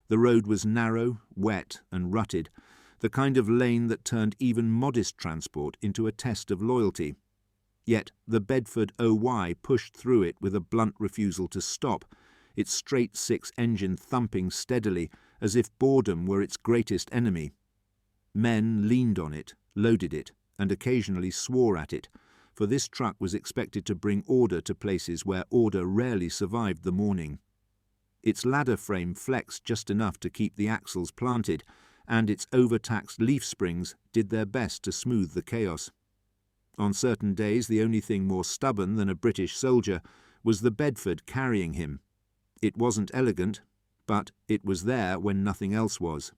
The road was narrow, wet and rutted, the kind of lane that turned even modest transport into a test of loyalty. Yet the Bedford OY pushed through it with a blunt refusal to stop, its straight six engine thumping steadily as if boredom were its greatest enemy. Men leaned on it, loaded it, and occasionally swore at it, for this truck was expected to bring order to places where order rarely survived the morning. Its ladder frame flexed just enough to keep the axles planted, and its overtaxed leaf springs did their best to smooth the chaos. On certain days, the only thing more stubborn than a British soldier was the Bedford carrying him. It wasn't elegant, but it was there when nothing else was.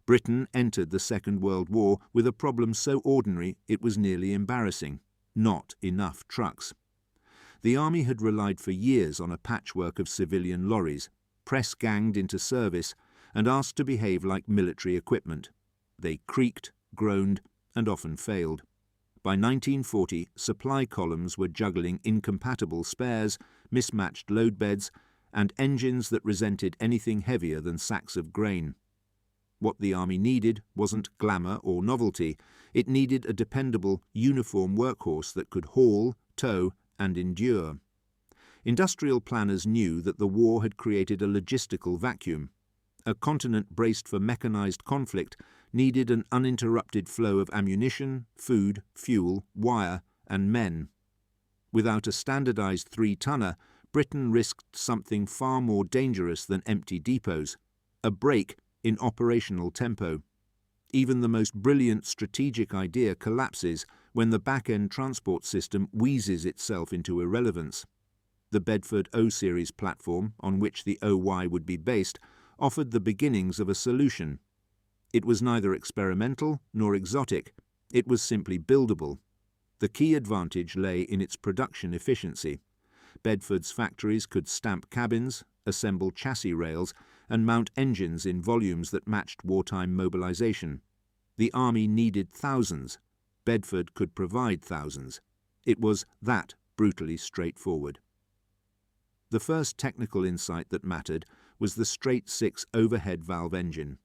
Britain entered the Second World War with a problem so ordinary it was nearly embarrassing: not enough trucks. The army had relied for years on a patchwork of civilian lorries, press-ganged into service and asked to behave like military equipment. They creaked, groaned, and often failed. By 1940, supply columns were juggling incompatible spares, mismatched load beds, and engines that resented anything heavier than sacks of grain. What the army needed wasn't glamour or novelty. It needed a dependable, uniform workhorse that could haul, tow, and endure. Industrial planners knew that the war had created a logistical vacuum. A continent braced for mechanized conflict needed an uninterrupted flow of ammunition, food, fuel, wire, and men. Without a standardized three-tonner, Britain risked something far more dangerous than empty depots: a break in operational tempo. Even the most brilliant strategic idea collapses when the back-end transport system wheezes itself into irrelevance. The Bedford O-Series platform, on which the OY would be based, offered the beginnings of a solution. It was neither experimental nor exotic. It was simply buildable. The key advantage lay in its production efficiency. Bedford's factories could stamp cabins, assemble chassis rails, and mount engines in volumes that matched wartime mobilization. The army needed thousands. Bedford could provide thousands. It was that brutally straightforward. The first technical insight that mattered was the straight-six overhead valve engine.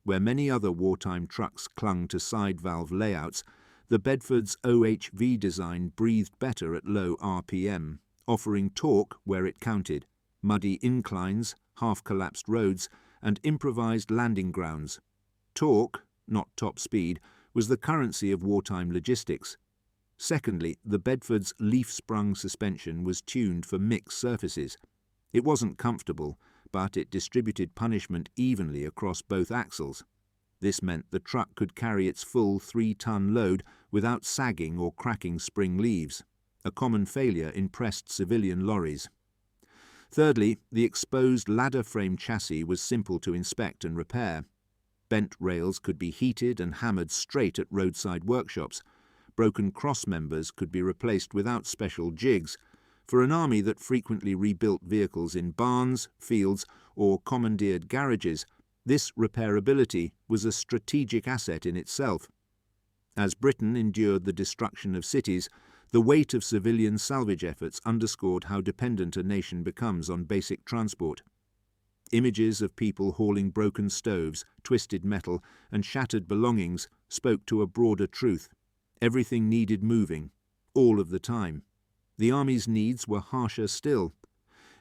Where many other wartime trucks clung to side valve layouts, the Bedford's OHV design breathed better at low RPM, offering torque where it counted: muddy inclines, half-collapsed roads, and improvised landing grounds. Torque, not top speed, was the currency of wartime logistics. Secondly, the Bedford's leaf-sprung suspension was tuned for mixed surfaces. It wasn't comfortable, but it distributed punishment evenly across both axles. This meant the truck could carry its full 3-ton load without sagging or cracking spring leaves, a common failure in pressed civilian lorries. Thirdly, the exposed ladder frame chassis was simple to inspect and repair. Bent rails could be heated and hammered straight at roadside workshops. Broken cross members could be replaced without special jigs. For an army that frequently rebuilt vehicles in barns, fields, or commandeered garages, this repairability was a strategic asset in itself. As Britain endured the destruction of cities, the weight of civilian salvage efforts underscored how dependent a nation becomes on basic transport. Images of people hauling broken stoves, twisted metal, and shattered belongings spoke to a broader truth. Everything needed moving, all of the time. The army's needs were harsher still.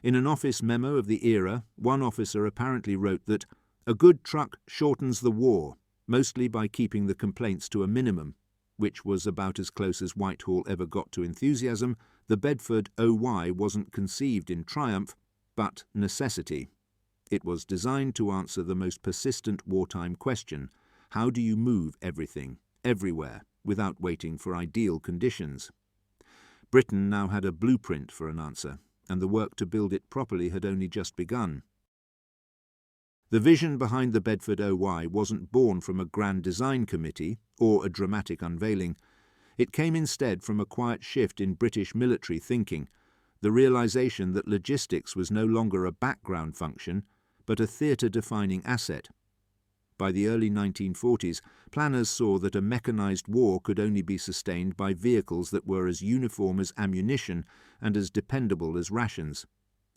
In an office memo of the era, one officer apparently wrote that a good truck shortens the war, mostly by keeping the complaints to a minimum, which was about as close as Whitehall ever got to enthusiasm. The Bedford OY wasn't conceived in triumph, but necessity. It was designed to answer the most persistent wartime question: how do you move everything, everywhere, without waiting for ideal conditions? Britain now had a blueprint for an answer, and the work to build it properly had only just begun. The vision behind the Bedford OY wasn't born from a grand design committee or a dramatic unveiling. It came instead from a quiet shift in British military thinking, the realization that logistics was no longer a background function, but a theatre-defining asset. By the early 1940s, planners saw that a mechanized war could only be sustained by vehicles that were as uniform as ammunition and as dependable as rations.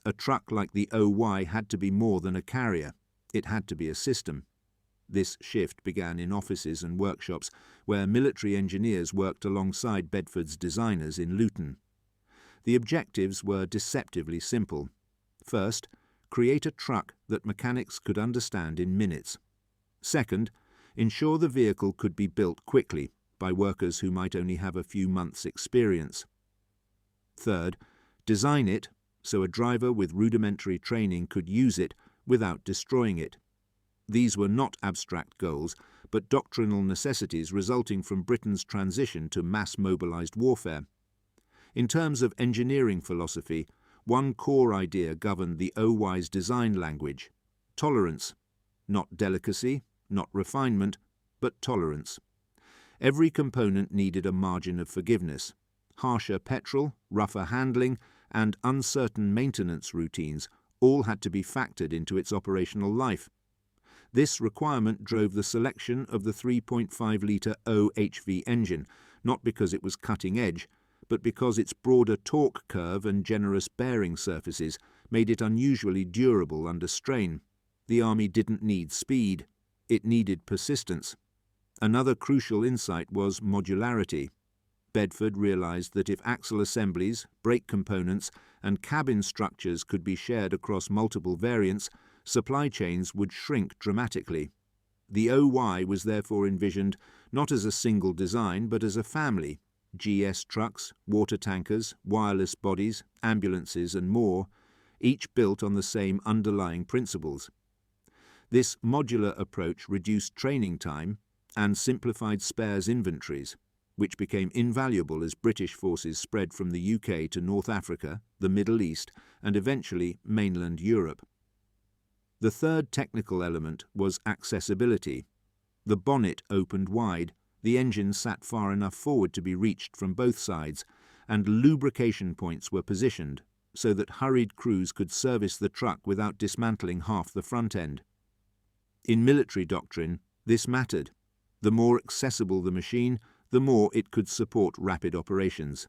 A truck like the OY had to be more than a carrier. It had to be a system. This shift began in offices and workshops where military engineers worked alongside Bedford's designers in Luton. The objectives were deceptively simple. First, create a truck that mechanics could understand in minutes. Second, ensure the vehicle could be built quickly by workers who might only have a few months' experience. Third, design it so a driver with rudimentary training could use it without destroying it. These were not abstract goals, but doctrinal necessities resulting from Britain's transition to mass-mobilized warfare. In terms of engineering philosophy, one core idea governed the OY's design language: tolerance. Not delicacy, not refinement, but tolerance. Every component needed a margin of forgiveness. Harsher petrol, rougher handling, and uncertain maintenance routines all had to be factored into its operational life. This requirement drove the selection of the 3.5-litre OHV engine, not because it was cutting edge, but because its broader torque curve and generous bearing surfaces made it unusually durable under strain. The Army didn't need speed, it needed persistence. Another crucial insight was modularity. Bedford realized that if axle assemblies, brake components, and cabin structures could be shared across multiple variants, supply chains would shrink dramatically. The OY was therefore envisioned not as a single design, but as a family: GS trucks, water tankers, wireless bodies, ambulances, and more, each built on the same underlying principles. This modular approach reduced training time and simplified spares inventories, which became invaluable as British forces spread from the UK to North Africa, the Middle East, and eventually mainland Europe. The third technical element was accessibility. The bonnet opened wide, the engine sat far enough forward to be reached from both sides, and lubrication points were positioned so that hurried crews could service the truck without dismantling half the front end. In military doctrine, this mattered. The more accessible the machine, the more it could support rapid operations.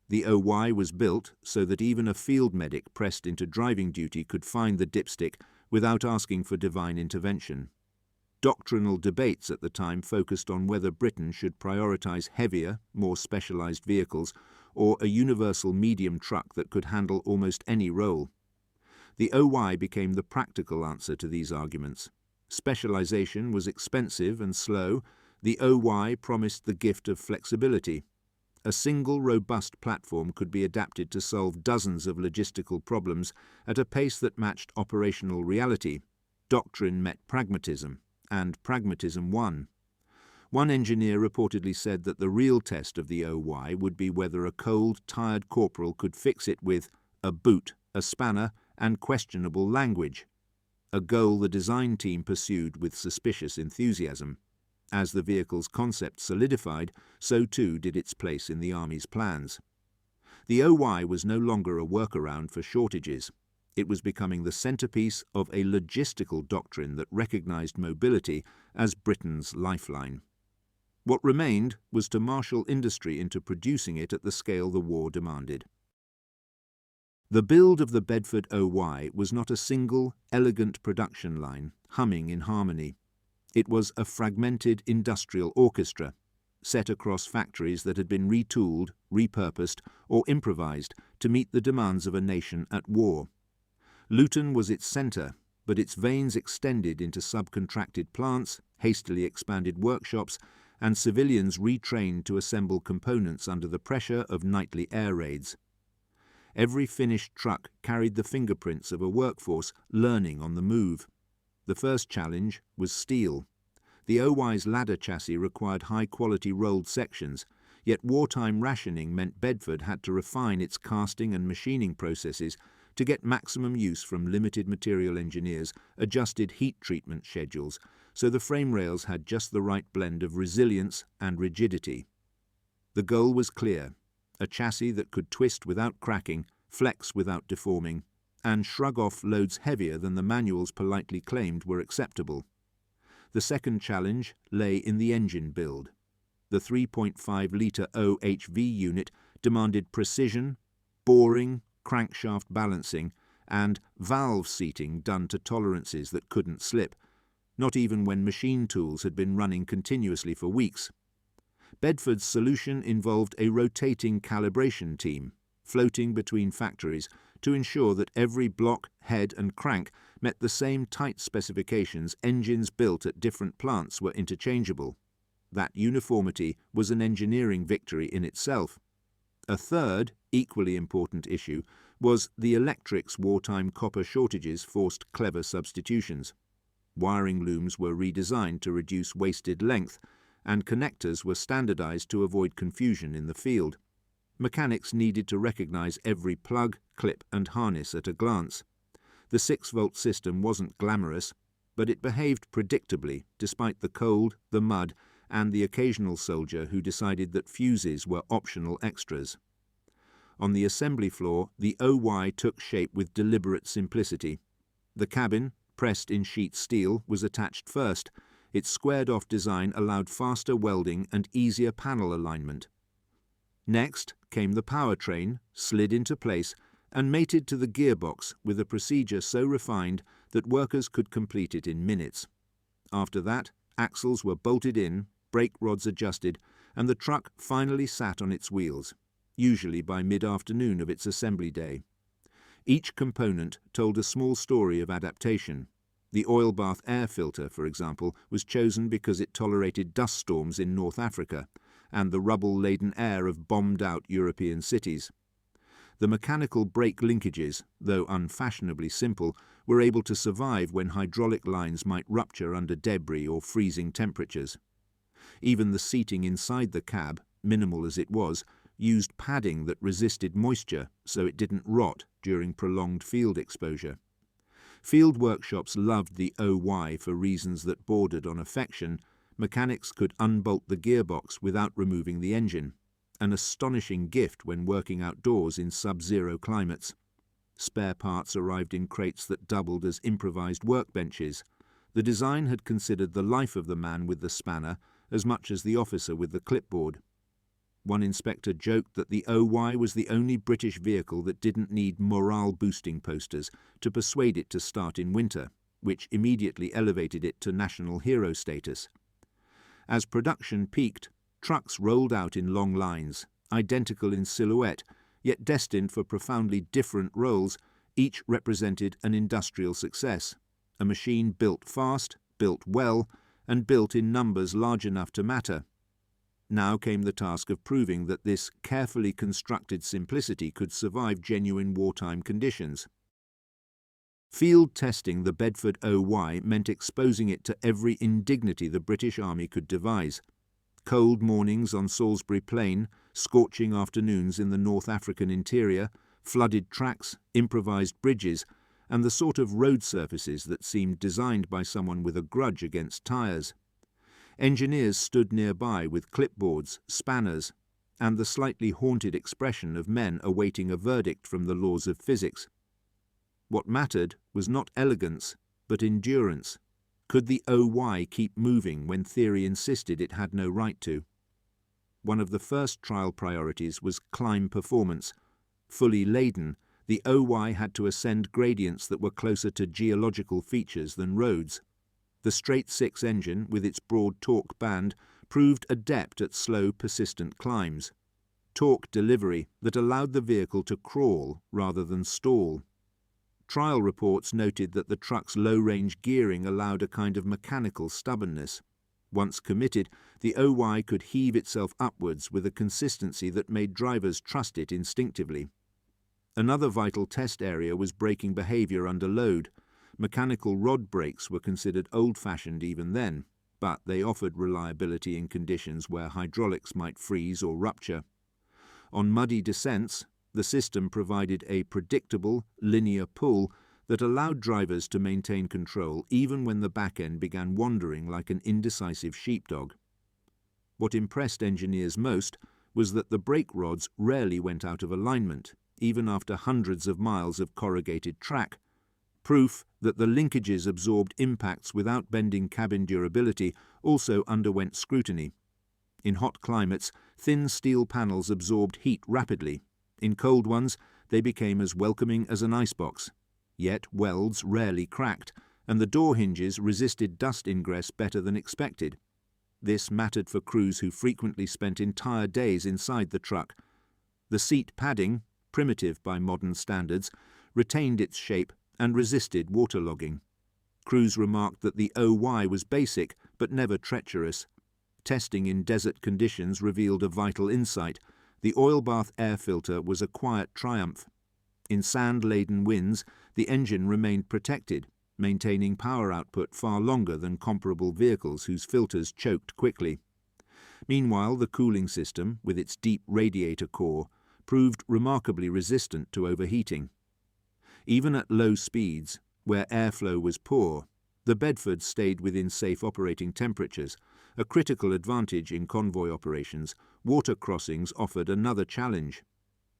The OY was built so that even a field medic pressed into driving duty could find the dipstick without asking for divine intervention. Doctrinal debates at the time focused on whether Britain should prioritize heavier, more specialized vehicles or a universal medium truck that could handle almost any role. The OY became the practical answer to these arguments. Specialization was expensive and slow. The OY promised the gift of flexibility. A single robust platform could be adapted to solve dozens of logistical problems at a pace that matched operational reality. Doctrine met pragmatism, and pragmatism won. One engineer reportedly said that the real test of the OY would be whether a cold, tired corporal could fix it with a boot, a spanner, and questionable language, a goal the design team pursued with suspicious enthusiasm. As the vehicle's concept solidified, so too did its place in the Army's plans. The OY was no longer a workaround for shortages. It was becoming the centerpiece of a logistical doctrine that recognized mobility as Britain's lifeline. What remained was to marshal industry into producing it at the scale the war demanded. The build of the Bedford OY was not a single, elegant production line humming in harmony. It was a fragmented industrial orchestra, set across factories that had been retooled, repurposed, or improvised to meet the demands of a nation at war. Luton was its centre, but its veins extended into subcontracted plants, hastily expanded workshops, and civilians retrained to assemble components under the pressure of nightly air raids. Every finished truck carried the fingerprints of a workforce learning on the move. The first challenge was steel. The OY's ladder chassis required high-quality rolled sections, yet wartime rationing meant Bedford had to refine its casting and machining processes to get maximum use from limited material engineers, adjusted heat treatment schedules, so the frame rails had just the right blend of resilience and rigidity. The goal was clear: a chassis that could twist without cracking, flex without deforming, and shrug off loads heavier than the manuals politely claimed were acceptable. The second challenge lay in the engine build. The 3.5-litre OHV unit demanded precision, boring, crankshaft balancing, and valve seating done to tolerances that couldn't slip, not even when machine tools had been running continuously for weeks. Bedford's solution involved a rotating calibration team, floating between factories to ensure that every block, head and crank met the same tight specifications. Engines built at different plants were interchangeable. That uniformity was an engineering victory in itself. A third, equally important issue was the electric's wartime copper shortages forced clever substitutions. Wiring looms were redesigned to reduce wasted length, and connectors were standardized to avoid confusion in the field. Mechanics needed to recognize every plug, clip and harness at a glance. The 6-volt system wasn't glamorous, but it behaved predictably despite the cold, the mud, and the occasional soldier who decided that fuses were optional extras. On the assembly floor, the OY took shape with deliberate simplicity. The cabin, pressed in sheet steel, was attached first. Its squared-off design allowed faster welding and easier panel alignment. Next came the powertrain, slid into place, and mated to the gearbox with a procedure so refined that workers could complete it in minutes. After that, axles were bolted in, brake rods adjusted, and the truck finally sat on its wheels, usually by mid-afternoon of its assembly day. Each component told a small story of adaptation. The oil bath air filter, for example, was chosen because it tolerated dust storms in North Africa and the rubble-laden air of bombed-out European cities. The mechanical brake linkages, though unfashionably simple, were able to survive when hydraulic lines might rupture under debris or freezing temperatures. Even the seating inside the cab, minimal as it was, used padding that resisted moisture so it didn't rot during prolonged field exposure. Field workshops loved the OY for reasons that bordered on affection. Mechanics could unbolt the gearbox without removing the engine, an astonishing gift when working outdoors in sub-zero climates. Spare parts arrived in crates that doubled as improvised workbenches. The design had considered the life of the man with the spanner as much as the officer with the clipboard. One inspector joked that the OY was the only British vehicle that didn't need morale-boosting posters to persuade it to start in winter, which immediately elevated it to national hero status. As production peaked, trucks rolled out in long lines, identical in silhouette, yet destined for profoundly different roles. Each represented an industrial success, a machine built fast, built well, and built in numbers large enough to matter. Now came the task of proving that this carefully constructed simplicity could survive genuine wartime conditions. Field testing the Bedford OY meant exposing it to every indignity the British Army could devise. Cold mornings on Salisbury Plain, scorching afternoons in the North African interior, flooded tracks, improvised bridges, and the sort of road surfaces that seemed designed by someone with a grudge against tyres. Engineers stood nearby with clipboards, spanners, and the slightly haunted expression of men awaiting a verdict from the laws of physics. What mattered was not elegance, but endurance. Could the OY keep moving when theory insisted it had no right to? One of the first trial priorities was climb performance. Fully laden, the OY had to ascend gradients that were closer to geological features than roads. The straight-six engine, with its broad torque band, proved adept at slow, persistent climbs. Torque delivery that allowed the vehicle to crawl rather than stall. Trial reports noted that the truck's low-range gearing allowed a kind of mechanical stubbornness. Once committed, the OY could heave itself upwards with a consistency that made drivers trust it instinctively. Another vital test area was braking behaviour under load. Mechanical rod brakes were considered old-fashioned even then, but they offered reliability in conditions where hydraulics might freeze or rupture. On muddy descents, the system provided a predictable, linear pull that allowed drivers to maintain control even when the back end began wandering like an indecisive sheepdog. What impressed engineers most was that the brake rods rarely went out of alignment, even after hundreds of miles of corrugated track, proof that the linkages absorbed impacts without bending cabin durability also underwent scrutiny. In hot climates, thin steel panels absorbed heat rapidly. In cold ones, they became as welcoming as an icebox. Yet welds rarely cracked, and the door hinges resisted dust ingress better than expected. This mattered for crews who frequently spent entire days inside the truck. The seat padding, primitive by modern standards, retained its shape and resisted waterlogging. Crews remarked that the OY was basic but never treacherous. Testing in desert conditions revealed a vital insight. The oil bath air filter was a quiet triumph. In sand-laden winds, the engine remained protected, maintaining power output far longer than comparable vehicles whose filters choked quickly. Meanwhile, the cooling system, with its deep radiator core, proved remarkably resistant to overheating. Even at low speeds, where airflow was poor, the Bedford stayed within safe operating temperatures, a critical advantage in convoy operations. Water crossings offered another challenge.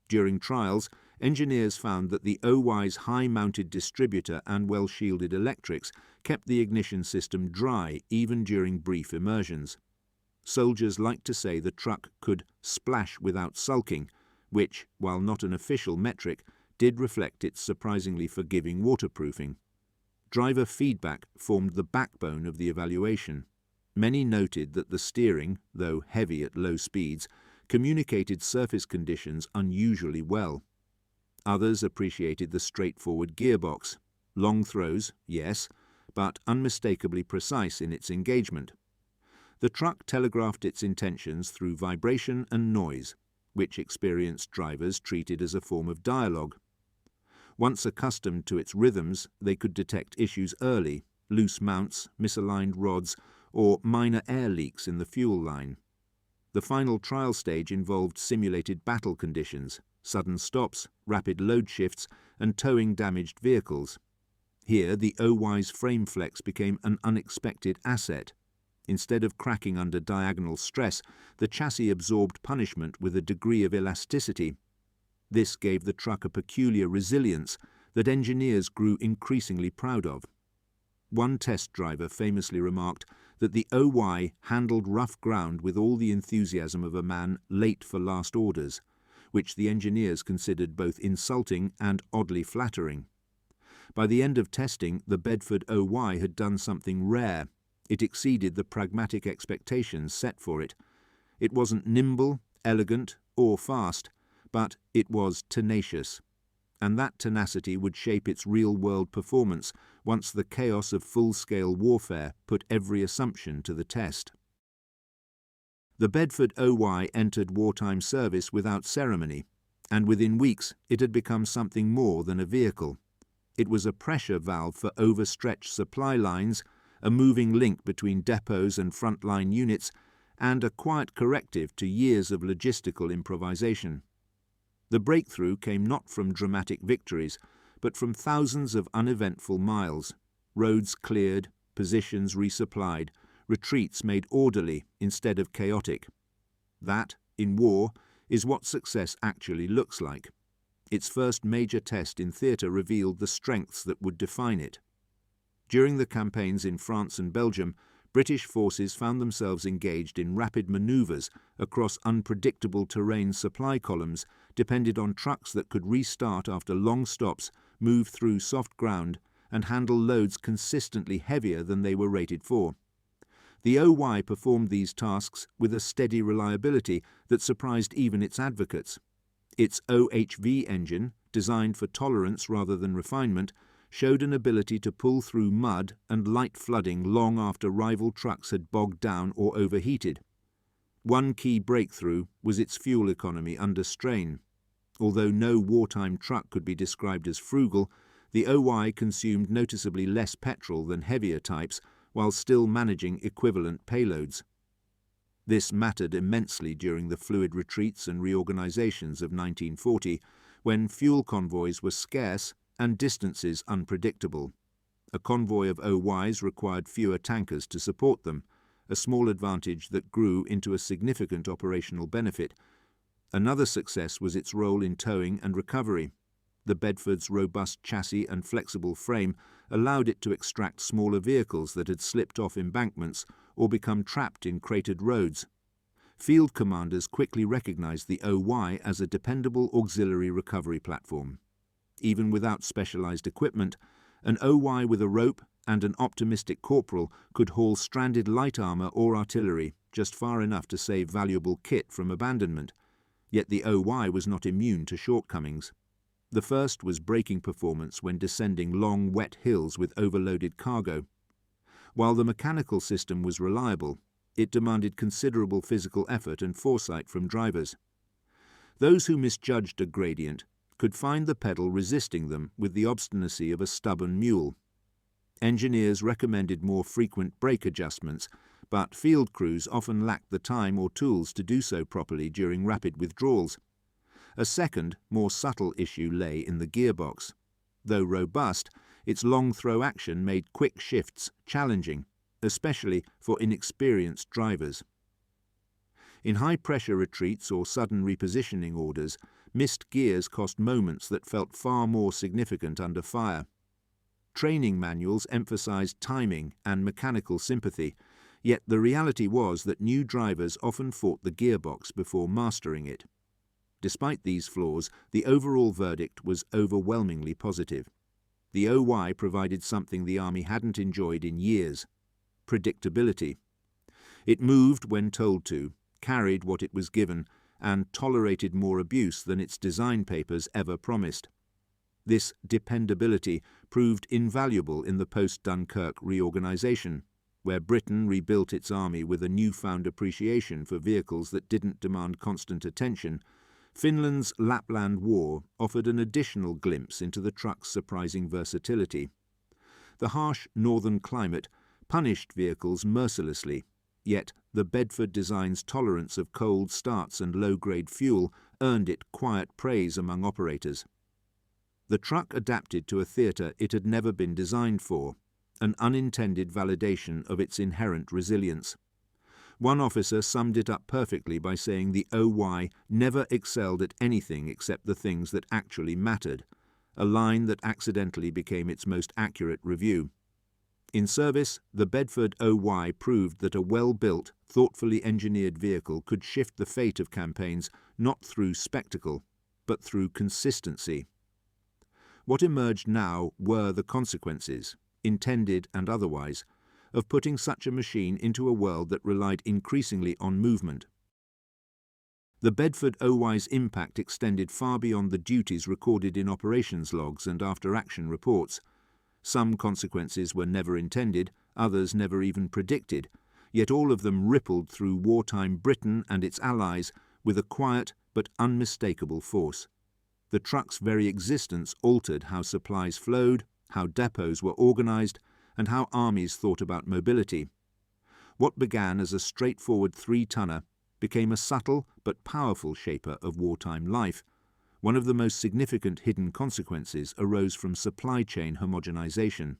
During trials, engineers found that the OY's high-mounted distributor and well-shielded electrics kept the ignition system dry even during brief immersions. Soldiers liked to say the truck could splash without sulking, which, while not an official metric, did reflect its surprisingly forgiving waterproofing. Driver feedback formed the backbone of the evaluation. Many noted that the steering, though heavy at low speeds, communicated surface conditions unusually well. Others appreciated the straightforward gearbox. Long throws, yes, but unmistakably precise in its engagement. The truck telegraphed its intentions through vibration and noise, which experienced drivers treated as a form of dialogue. Once accustomed to its rhythms, they could detect issues early: loose mounts, misaligned rods, or minor air leaks in the fuel line. The final trial stage involved simulated battle conditions, sudden stops, rapid load shifts, and towing damaged vehicles. Here, the OY's frame flex became an unexpected asset. Instead of cracking under diagonal stress, the chassis absorbed punishment with a degree of elasticity. This gave the truck a peculiar resilience that engineers grew increasingly proud of. One test driver famously remarked that the OY handled rough ground with all the enthusiasm of a man late for last orders, which the engineers considered both insulting and oddly flattering. By the end of testing, the Bedford OY had done something rare. It exceeded the pragmatic expectations set for it. It wasn't nimble, elegant, or fast, but it was tenacious. And that tenacity would shape its real-world performance once the chaos of full-scale warfare put every assumption to the test. The Bedford OY entered wartime service without ceremony, and within weeks it had become something more than a vehicle. It was a pressure valve for overstretched supply lines, a moving link between depots and frontline units, and a quiet corrective to years of logistical improvisation. The breakthrough came not from dramatic victories, but from thousands of uneventful miles, roads cleared, positions resupplied, retreats made orderly instead of chaotic. That, in war, is what success actually looks like. Its first major test in theatre revealed the strengths that would define it. During the campaigns in France and Belgium, British forces found themselves engaged in rapid manoeuvres across unpredictable terrain. Supply columns depended on trucks that could restart after long stops, move through soft ground, and handle loads consistently heavier than they were rated for. The OY performed these tasks with a steady reliability that surprised even its advocates. Its OHV engine, designed for tolerance rather than refinement, showed an ability to pull through mud and light flooding long after rival trucks had bogged down or overheated. One key breakthrough was its fuel economy under strain. Although no wartime truck could be described as frugal, the OY consumed noticeably less petrol than heavier types while still managing equivalent payloads. This mattered immensely during the fluid retreats and reorganizations of 1940, when fuel convoys were scarce and distances unpredictable. A convoy of OYs required fewer tankers to support them, a small advantage that grew into a significant operational benefit. Another success was its role in towing and recovery. The Bedford's robust chassis and flexible frame allowed it to extract smaller vehicles that had slipped off embankments or become trapped in cratered roads. Field commanders quickly recognized the OY as a dependable auxiliary recovery platform. Even without specialized equipment, an OY with a rope and an optimistic corporal could haul stranded light armor or artillery just far enough to save valuable kit from abandonment. Yet the OY was not immune to shortcomings. The first was braking performance when descending long, wet hills with overloaded cargo. While the mechanical system was reliable, it demanded considerable physical effort and foresight from drivers. Those who misjudged a gradient could find the pedal resisting them with the obstinacy of a stubborn mule. Engineers recommended more frequent brake adjustments, but field crews often lacked the time or tools to do so properly during rapid withdrawals. A second, more subtle issue lay in the gearbox. Though robust, its long throw action made quick shifts challenging, especially for inexperienced drivers. In high-pressure retreats or sudden repositioning orders, missed gears cost moments that felt far more significant under fire. Training manuals emphasized timing and mechanical sympathy, yet the reality was that new drivers often fought the gearbox before mastering it. Despite these flaws, the overall verdict was overwhelmingly positive. The OY provided something the Army hadn't enjoyed in years: predictability. It moved when told to, carried what it was given, and tolerated more abuse than its design papers ever promised. This dependability proved invaluable in the post-Dunkirk reorganization, where Britain rebuilt its army with a newfound appreciation for vehicles that didn't demand constant attention. Finland's Lapland War offered an additional glimpse into the truck's surprising versatility. The harsh northern climate punished vehicles mercilessly, yet the Bedford design's tolerance of cold starts and low-grade fuel earned it quiet praise among operators. The truck adapted to a theatre it had never been designed for, an unintended validation of its inherent resilience. One officer summed it up perfectly by saying the OY never excelled at anything except the things that actually mattered, a line that accidentally became its most accurate review. In service, the Bedford OY proved that a well-built, thoughtfully engineered vehicle could shift the fate of campaigns not through spectacle, but through consistency. What emerged now were the consequences, intended and otherwise, of putting such a machine into a world that relied increasingly on movement. The Bedford OY's impact extended far beyond the duties recorded in operations logs and after-action reports. Some consequences were never intended, others never even predicted, yet all of them rippled through wartime Britain and its allies with a quiet but unmistakable force. The truck's very existence altered how supplies flowed, how depots were organized, and how armies thought about mobility. What began as a straightforward 3-tonner became a subtle but powerful shaper of wartime life. One of the most significant hidden consequences arose from supply chain homogenization.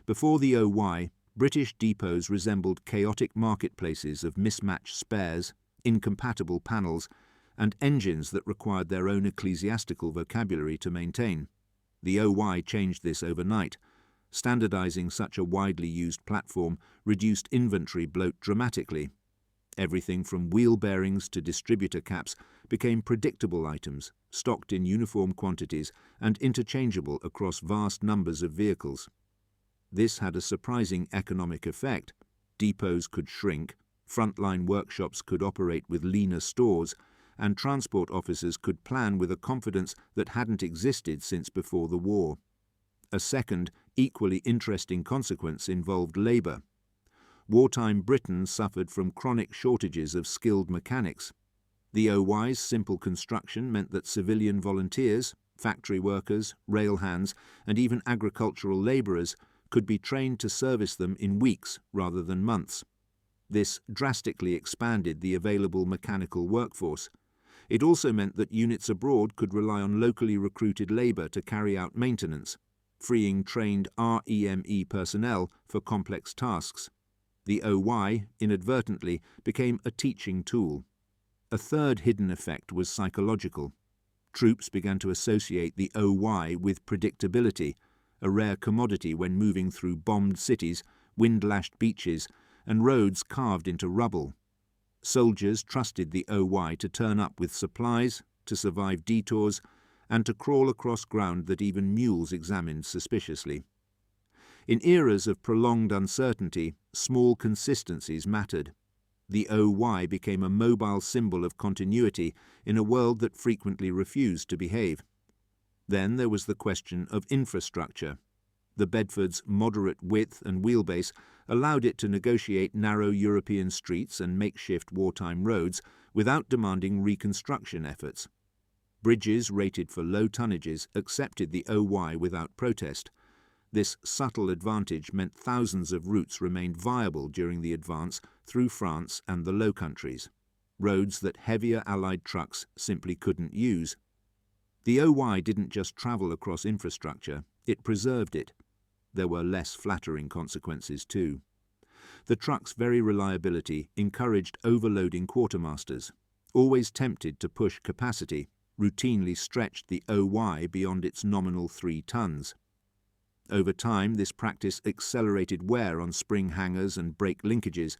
Before the OY, British depots resembled chaotic marketplaces of mismatched spares, incompatible panels, and engines that required their own ecclesiastical vocabulary to maintain. The OY changed this overnight. Standardizing such a widely used platform reduced inventory bloat dramatically. Everything from wheel bearings to distributor caps became predictable items, stocked in uniform quantities and interchangeable across vast numbers of vehicles. This had a surprising economic effect. Depots could shrink, frontline workshops could operate with leaner stores, and transport officers could plan with a confidence that hadn't existed since before the war. A second, equally interesting consequence involved labour. Wartime Britain suffered from chronic shortages of skilled mechanics. The OY's simple construction meant that civilian volunteers, factory workers, rail hands, and even agricultural labourers could be trained to service them in weeks rather than months. This drastically expanded the available mechanical workforce. It also meant that units abroad could rely on locally recruited labour to carry out maintenance, freeing trained REME personnel for complex tasks. The OY, inadvertently, became a teaching tool. A third hidden effect was psychological. Troops began to associate the OY with predictability, a rare commodity when moving through bombed cities, wind-lashed beaches, and roads carved into rubble. Soldiers trusted the OY to turn up with supplies, to survive detours, and to crawl across ground that even mules examined suspiciously. In eras of prolonged uncertainty, small consistencies mattered. The OY became a mobile symbol of continuity in a world that frequently refused to behave. Then there was the question of infrastructure. The Bedford's moderate width and wheelbase allowed it to negotiate narrow European streets and makeshift wartime roads without demanding reconstruction efforts. Bridges rated for low tonnages accepted the OY without protest. This subtle advantage meant thousands of routes remained viable during the advance through France and the Low Countries, roads that heavier Allied trucks simply couldn't use. The OY didn't just travel across infrastructure, it preserved it. There were less flattering consequences too. The truck's very reliability encouraged overloading quartermasters, always tempted to push capacity, routinely stretched the OY beyond its nominal 3 tons. Over time, this practice accelerated wear on spring hangers and brake linkages,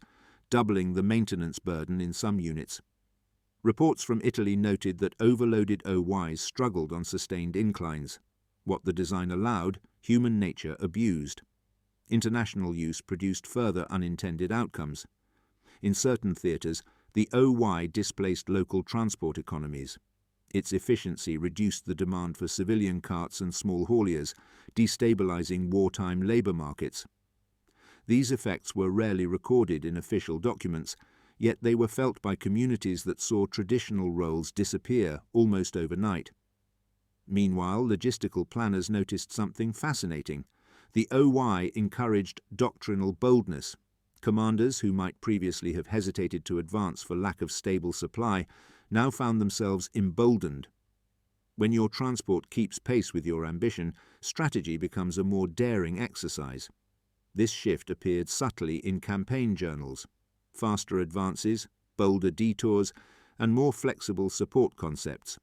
doubling the maintenance burden in some units. Reports from Italy noted that overloaded OYs struggled on sustained inclines. What the design allowed, human nature abused. International use produced further unintended outcomes. In certain theatres, the OY displaced local transport economies. Its efficiency reduced the demand for civilian carts and small hauliers, destabilizing wartime labour markets. These effects were rarely recorded in official documents, yet they were felt by communities that saw traditional roles disappear almost overnight. Meanwhile, logistical planners noticed something fascinating. The OY encouraged doctrinal boldness. Commanders who might previously have hesitated to advance for lack of stable supply now found themselves emboldened. When your transport keeps pace with your ambition, strategy becomes a more daring exercise. This shift appeared subtly in campaign journals. Faster advances, bolder detours, and more flexible support concepts.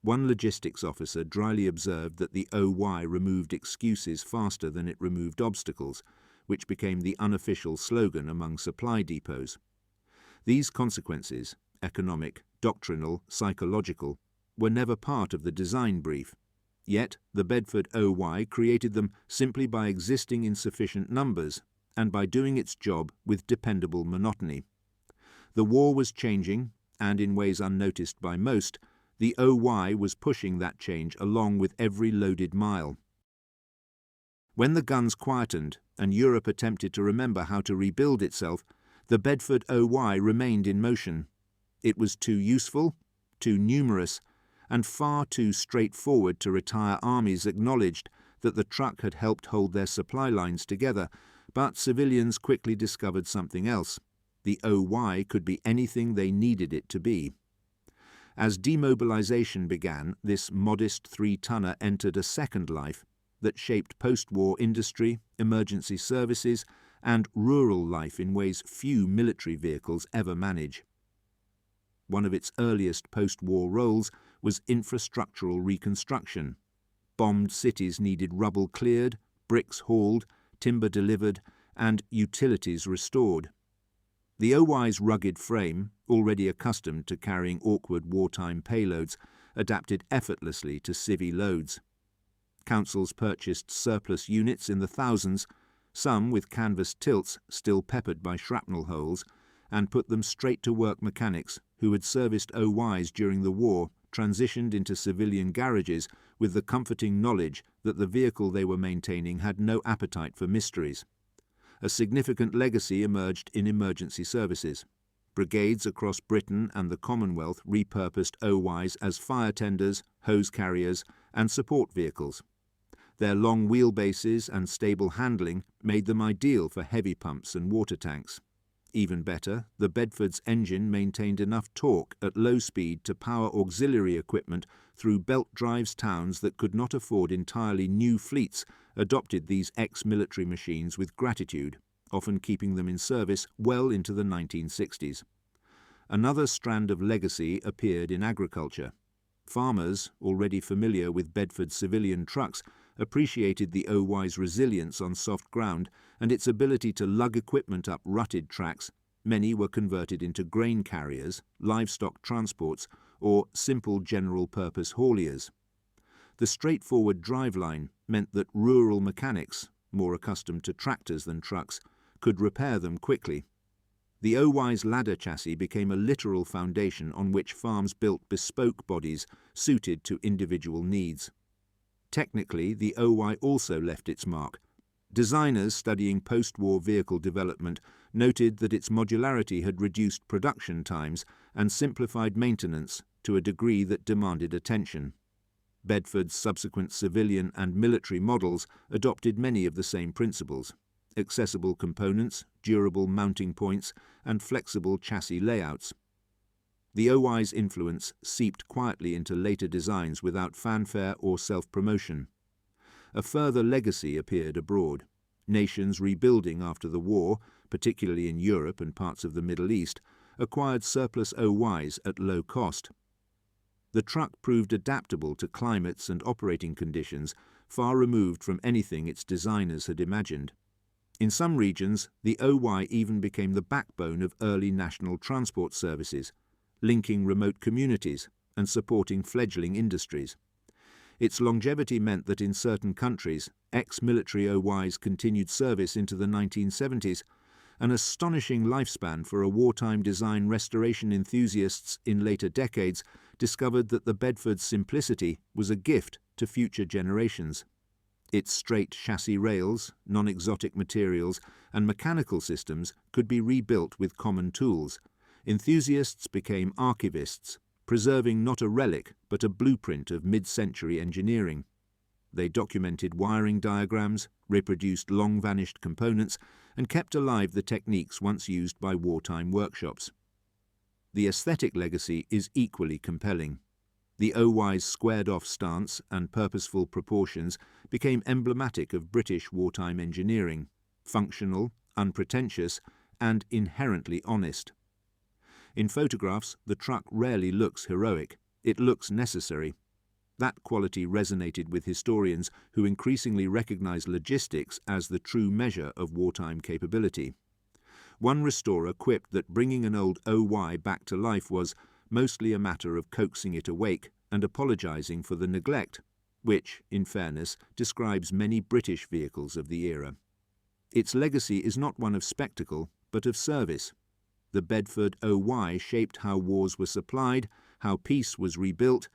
One logistics officer dryly observed that the OY removed excuses faster than it removed obstacles, which became the unofficial slogan among supply depots. These consequences, economic, doctrinal, psychological, were never part of the design brief. Yet the Bedford OY created them simply by existing in sufficient numbers and by doing its job with dependable monotony. The war was changing, and in ways unnoticed by most, the OY was pushing that change along with every loaded mile. When the guns quietened and Europe attempted to remember how to rebuild itself, the Bedford OY remained in motion. It was too useful, too numerous, and far too straightforward to retire armies acknowledged that the truck had helped hold their supply lines together, but civilians quickly discovered something else. The OY could be anything they needed it to be. As demobilization began, this modest 3-tonner entered a second life that shaped post-war industry, emergency services, and rural life in ways few military vehicles ever manage. One of its earliest post-war roles was infrastructural reconstruction. Bombed cities needed rubble cleared, bricks hauled, timber delivered, and utilities restored. The OY's rugged frame, already accustomed to carrying awkward wartime payloads, adapted effortlessly to civvy loads. Councils purchased surplus units in the thousands, some with canvas tilts still peppered by shrapnel holes, and put them straight to work mechanics who had serviced OYs during the war, transitioned into civilian garages with the comforting knowledge that the vehicle they were maintaining had no appetite for mysteries. A significant legacy emerged in emergency services. Brigades across Britain and the Commonwealth repurposed OYs as fire tenders, hose carriers, and support vehicles. Their long wheelbases and stable handling made them ideal for heavy pumps and water tanks. Even better, the Bedford's engine maintained enough torque at low speed to power auxiliary equipment through belt drives. Towns that could not afford entirely new fleets adopted these ex-military machines with gratitude, often keeping them in service well into the 1960s. Another strand of legacy appeared in agriculture. Farmers, already familiar with Bedford civilian trucks, appreciated the OY's resilience on soft ground and its ability to lug equipment up rutted tracks. Many were converted into grain carriers, livestock transports, or simple general-purpose hauliers. The straightforward driveline meant that rural mechanics, more accustomed to tractors than trucks, could repair them quickly. The OY's ladder chassis became a literal foundation on which farms built bespoke bodies suited to individual needs. Technically, the OY also left its mark. Designers studying post-war vehicle development noted that its modularity had reduced production times and simplified maintenance to a degree that demanded attention. Bedford's subsequent civilian and military models adopted many of the same principles: accessible components, durable mounting points, and flexible chassis layouts. The OY's influence seeped quietly into later designs without fanfare or self-promotion. A further legacy appeared abroad. Nations rebuilding after the war, particularly in Europe and parts of the Middle East, acquired surplus OYs at low cost. The truck proved adaptable to climates and operating conditions far removed from anything its designers had imagined. In some regions, the OY even became the backbone of early national transport services, linking remote communities and supporting fledgling industries. Its longevity meant that in certain countries, ex-military OYs continued service into the 1970s, an astonishing lifespan for a wartime design restoration enthusiasts in later decades discovered that the Bedford's simplicity was a gift to future generations. Its straight chassis rails, non-exotic materials, and mechanical systems could be rebuilt with common tools. Enthusiasts became archivists, preserving not a relic but a blueprint of mid-century engineering. They documented wiring diagrams, reproduced long-vanished components, and kept alive the techniques once used by wartime workshops. The aesthetic legacy is equally compelling. The OY's squared-off stance and purposeful proportions became emblematic of British wartime engineering, functional, unpretentious, and inherently honest. In photographs, the truck rarely looks heroic. It looks necessary. That quality resonated with historians who increasingly recognize logistics as the true measure of wartime capability. One restorer quipped that bringing an old OY back to life was mostly a matter of coaxing it awake and apologizing for the neglect, which, in fairness, describes many British vehicles of the era. Its legacy is not one of spectacle, but of service. The Bedford OY shaped how wars were supplied, how peace was rebuilt,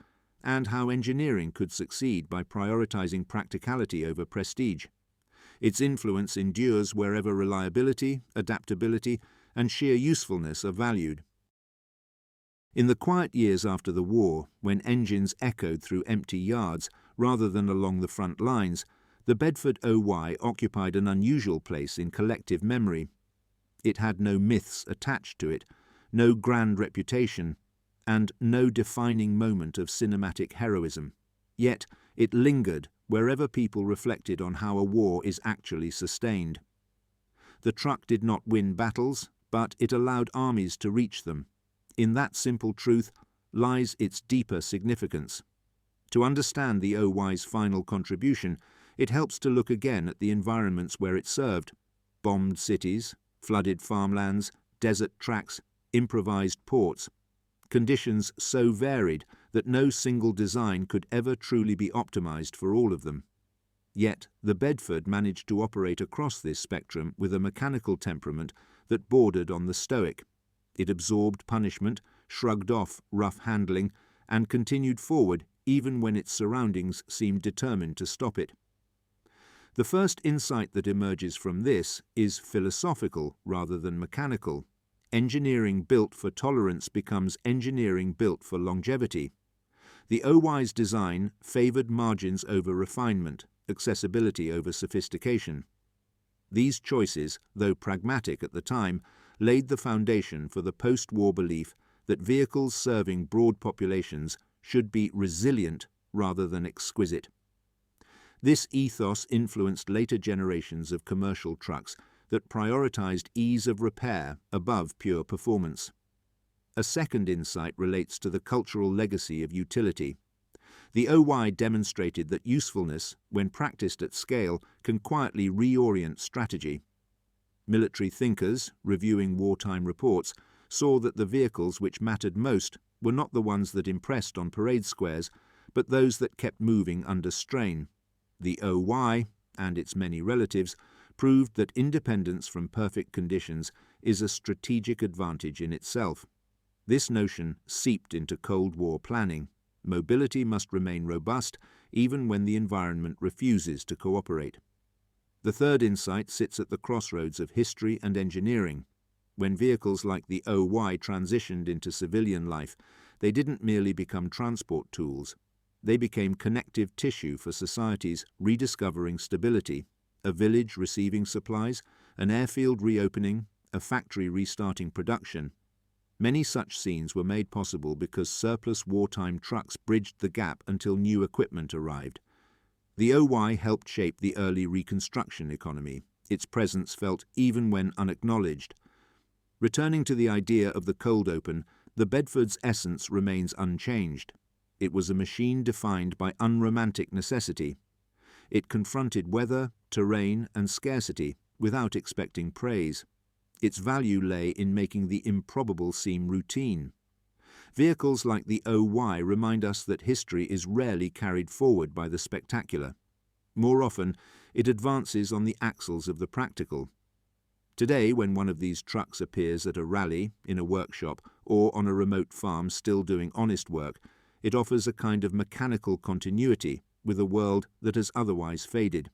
and how engineering could succeed by prioritizing practicality over prestige. Its influence endures wherever reliability, adaptability, and sheer usefulness are valued. In the quiet years after the war, when engines echoed through empty yards rather than along the front lines, the Bedford OY occupied an unusual place in collective memory. It had no myths attached to it, no grand reputation, and no defining moment of cinematic heroism. Yet it lingered wherever people reflected on how a war is actually sustained. The truck did not win battles, but it allowed armies to reach them. In that simple truth lies its deeper significance. To understand the OY's final contribution, it helps to look again at the environments where it served: bombed cities, flooded farmlands, desert tracks, improvised ports. Conditions so varied that no single design could ever truly be optimized for all of them. Yet the Bedford managed to operate across this spectrum with a mechanical temperament that bordered on the stoic. It absorbed punishment, shrugged off rough handling, and continued forward even when its surroundings seemed determined to stop it. The first insight that emerges from this is philosophical rather than mechanical. Engineering built for tolerance becomes engineering built for longevity. The OY's design favored margins over refinement, accessibility over sophistication. These choices, though pragmatic at the time, laid the foundation for the post-war belief that vehicles serving broad populations should be resilient rather than exquisite. This ethos influenced later generations of commercial trucks that prioritized ease of repair above pure performance. A second insight relates to the cultural legacy of utility. The OY demonstrated that usefulness, when practiced at scale, can quietly reorient strategy. Military thinkers, reviewing wartime reports, saw that the vehicles which mattered most were not the ones that impressed on parade squares, but those that kept moving under strain. The OY, and its many relatives, proved that independence from perfect conditions is a strategic advantage in itself. This notion seeped into Cold War planning. Mobility must remain robust even when the environment refuses to cooperate. The third insight sits at the crossroads of history and engineering. When vehicles like the OY transitioned into civilian life, they didn't merely become transport tools. They became connective tissue for societies rediscovering stability, a village receiving supplies, an airfield reopening, a factory restarting production. Many such scenes were made possible because surplus wartime trucks bridged the gap until new equipment arrived. The OY helped shape the early Reconstruction economy, its presence felt even when unacknowledged. Returning to the idea of the cold open, the Bedford's essence remains unchanged. It was a machine defined by unromantic necessity. It confronted weather, terrain, and scarcity without expecting praise. Its value lay in making the improbable seem routine. Vehicles like the OY remind us that history is rarely carried forward by the spectacular. More often, it advances on the axles of the practical. Today, when one of these trucks appears at a rally, in a workshop, or on a remote farm still doing honest work, it offers a kind of mechanical continuity with a world that has otherwise faded.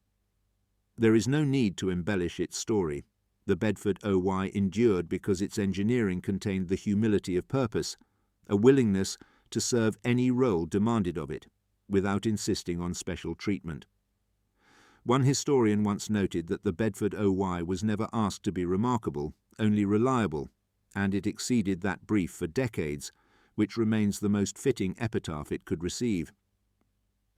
There is no need to embellish its story. The Bedford OY endured because its engineering contained the humility of purpose, a willingness to serve any role demanded of it, without insisting on special treatment. One historian once noted that the Bedford OY was never asked to be remarkable, only reliable, and it exceeded that brief for decades, which remains the most fitting epitaph it could receive.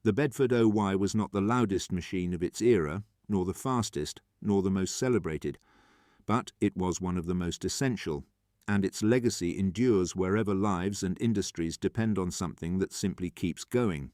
The Bedford OY was not the loudest machine of its era, nor the fastest, nor the most celebrated, but it was one of the most essential, and its legacy endures wherever lives and industries depend on something that simply keeps going.